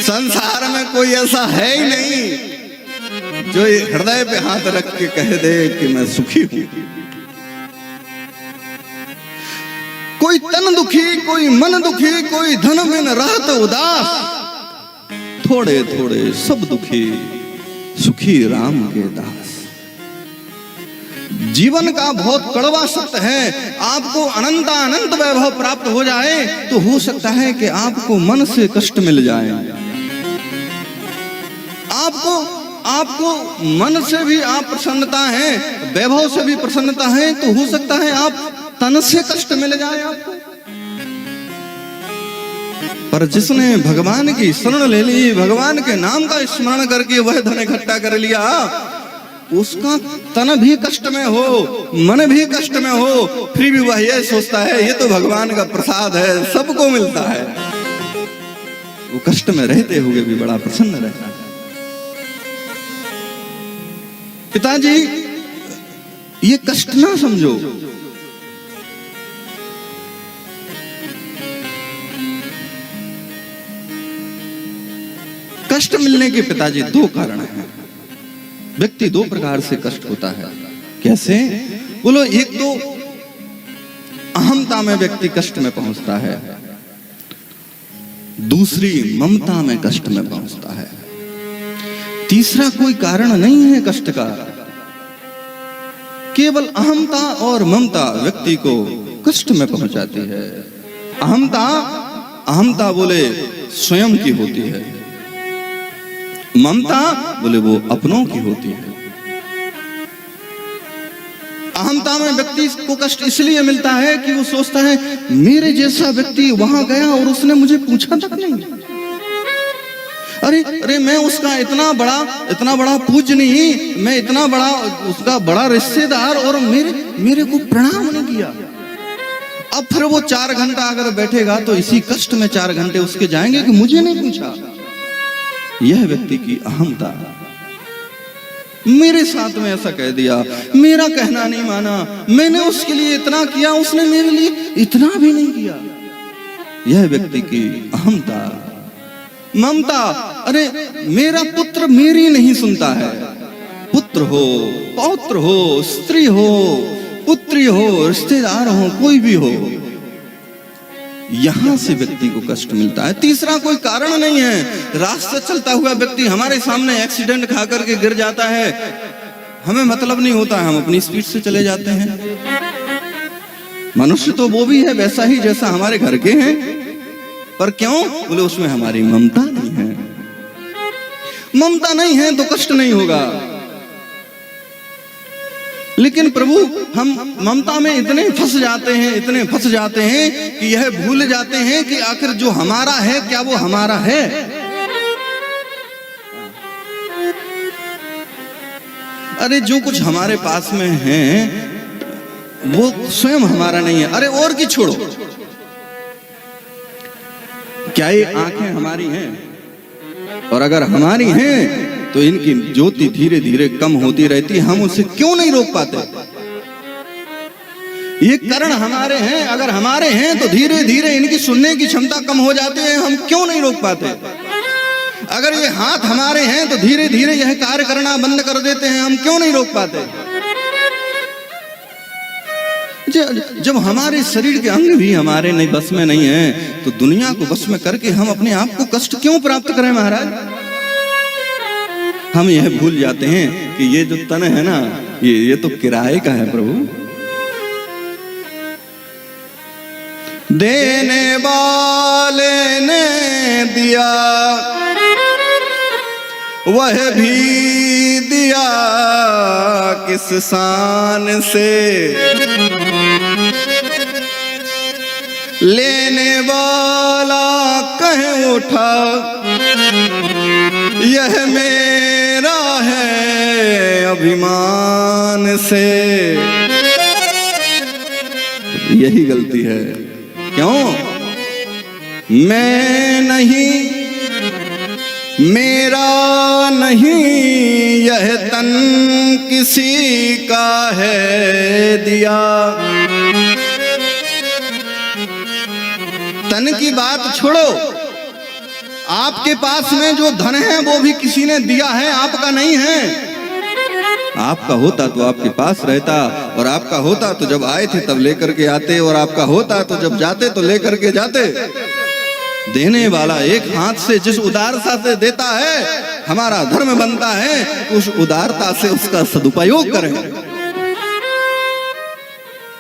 संसार में कोई ऐसा है ही नहीं जो हृदय पे हाथ रख के कह दे कि मैं सुखी हूं। कोई तन दुखी, कोई मन दुखी, कोई धन बिन रहत उदास, थोड़े थोड़े सब दुखी, सुखी राम के दास। जीवन का बहुत कड़वा सत्य है। आपको अनंत अनंत वैभव प्राप्त हो जाए तो हो सकता है कि आपको मन से कष्ट मिल जाए। आपको मन से भी आप प्रसन्नता है, वैभव से भी प्रसन्नता है, तो हो सकता है आप तन से कष्ट मिल जाए आपको। पर जिसने भगवान की शरण ले ली, भगवान के नाम का स्मरण करके वह धन इकट्ठा कर लिया, उसका तन भी कष्ट में हो, मन भी कष्ट में हो, फिर भी वह यह सोचता है ये तो भगवान का प्रसाद है, सबको मिलता है। वो कष्ट में रहते हुए भी बड़ा प्रसन्न रहता है। पिताजी ये कष्ट ना समझो, कष्ट मिलने के पिताजी दो कारण हैं। व्यक्ति दो प्रकार से कष्ट होता है। कैसे बोलो? एक तो अहंता में व्यक्ति कष्ट में पहुंचता है, दूसरी ममता में कष्ट में पहुंचता है। तीसरा कोई कारण नहीं है कष्ट का, केवल अहंता और ममता व्यक्ति को कष्ट में पहुंचाती है। अहंता बोले स्वयं की होती है, ममता बोले वो अपनों की होती है। अहंता में व्यक्ति को कष्ट इसलिए मिलता है कि वो सोचता है मेरे जैसा व्यक्ति वहां गया और उसने मुझे पूछा तक नहीं। अरे मैं उसका इतना बड़ा पूजनीय, मैं इतना बड़ा उसका बड़ा रिश्तेदार, और मेरे को प्रणाम नहीं किया। अब फिर वो 4 घंटा अगर बैठेगा तो इसी कष्ट में 4 घंटे उसके जाएंगे कि मुझे नहीं पूछा। यह व्यक्ति की अहंता, मेरे साथ में ऐसा कह दिया, मेरा कहना नहीं माना, मैंने उसके लिए इतना किया, उसने मेरे लिए इतना भी नहीं किया। यह व्यक्ति की अहंता। ममता, अरे मेरा पुत्र मेरी नहीं सुनता है। पुत्र हो, पौत्र हो, स्त्री हो, पुत्री हो, रिश्तेदार हो, कोई भी हो, यहां से व्यक्ति को कष्ट मिलता है। तीसरा कोई कारण नहीं है। रास्ते चलता हुआ व्यक्ति हमारे सामने एक्सीडेंट खा करके गिर जाता है, हमें मतलब नहीं होता, हम अपनी स्पीड से चले जाते हैं। मनुष्य तो वो भी है वैसा ही जैसा हमारे घर के हैं, पर क्यों बोले उसमें हमारी ममता नहीं है। ममता नहीं है तो कष्ट नहीं होगा। लेकिन प्रभु हम ममता में इतने फंस जाते हैं कि यह भूल जाते हैं कि आखिर जो हमारा है क्या वो हमारा है। अरे जो कुछ हमारे पास में है वो स्वयं हमारा नहीं है। अरे और की छोड़ो, क्या ये आंखें हमारी हैं? और अगर हमारी हैं तो इनकी ज्योति धीरे धीरे कम होती रहती है, हम उसे क्यों नहीं रोक पाते? ये कर्ण हमारे हैं, अगर हमारे हैं तो धीरे धीरे इनकी सुनने की क्षमता कम हो जाती है, हम क्यों नहीं रोक पाते? अगर ये हाथ हमारे हैं तो धीरे धीरे यह कार्य करना बंद कर देते हैं, हम क्यों नहीं रोक पाते? जब हमारे शरीर के अंग भी हमारे नहीं बस में नहीं है तो दुनिया को बस में करके हम अपने आप को कष्ट क्यों प्राप्त करें महाराज? हम यह भूल जाते हैं कि ये जो तन है ना, ये तो किराए का है प्रभु। देने वाले ने दिया वह भी दिया किस शान से, लेने वाला कह उठा यह मेरा है अभिमान से। यही गलती है। क्यों? मैं नहीं, मेरा नहीं, यह तन किसी का है दिया। तन की बात छोड़ो, आपके पास में जो धन है वो भी किसी ने दिया है, आपका नहीं है। आपका होता तो आपके पास रहता, और आपका होता तो जब आए थे तब लेकर के आते, और आपका होता तो जब जाते तो लेकर के जाते। देने वाला एक हाथ से जिस उदारता से देता है, हमारा धर्म बनता है उस उदारता से उसका सदुपयोग करें।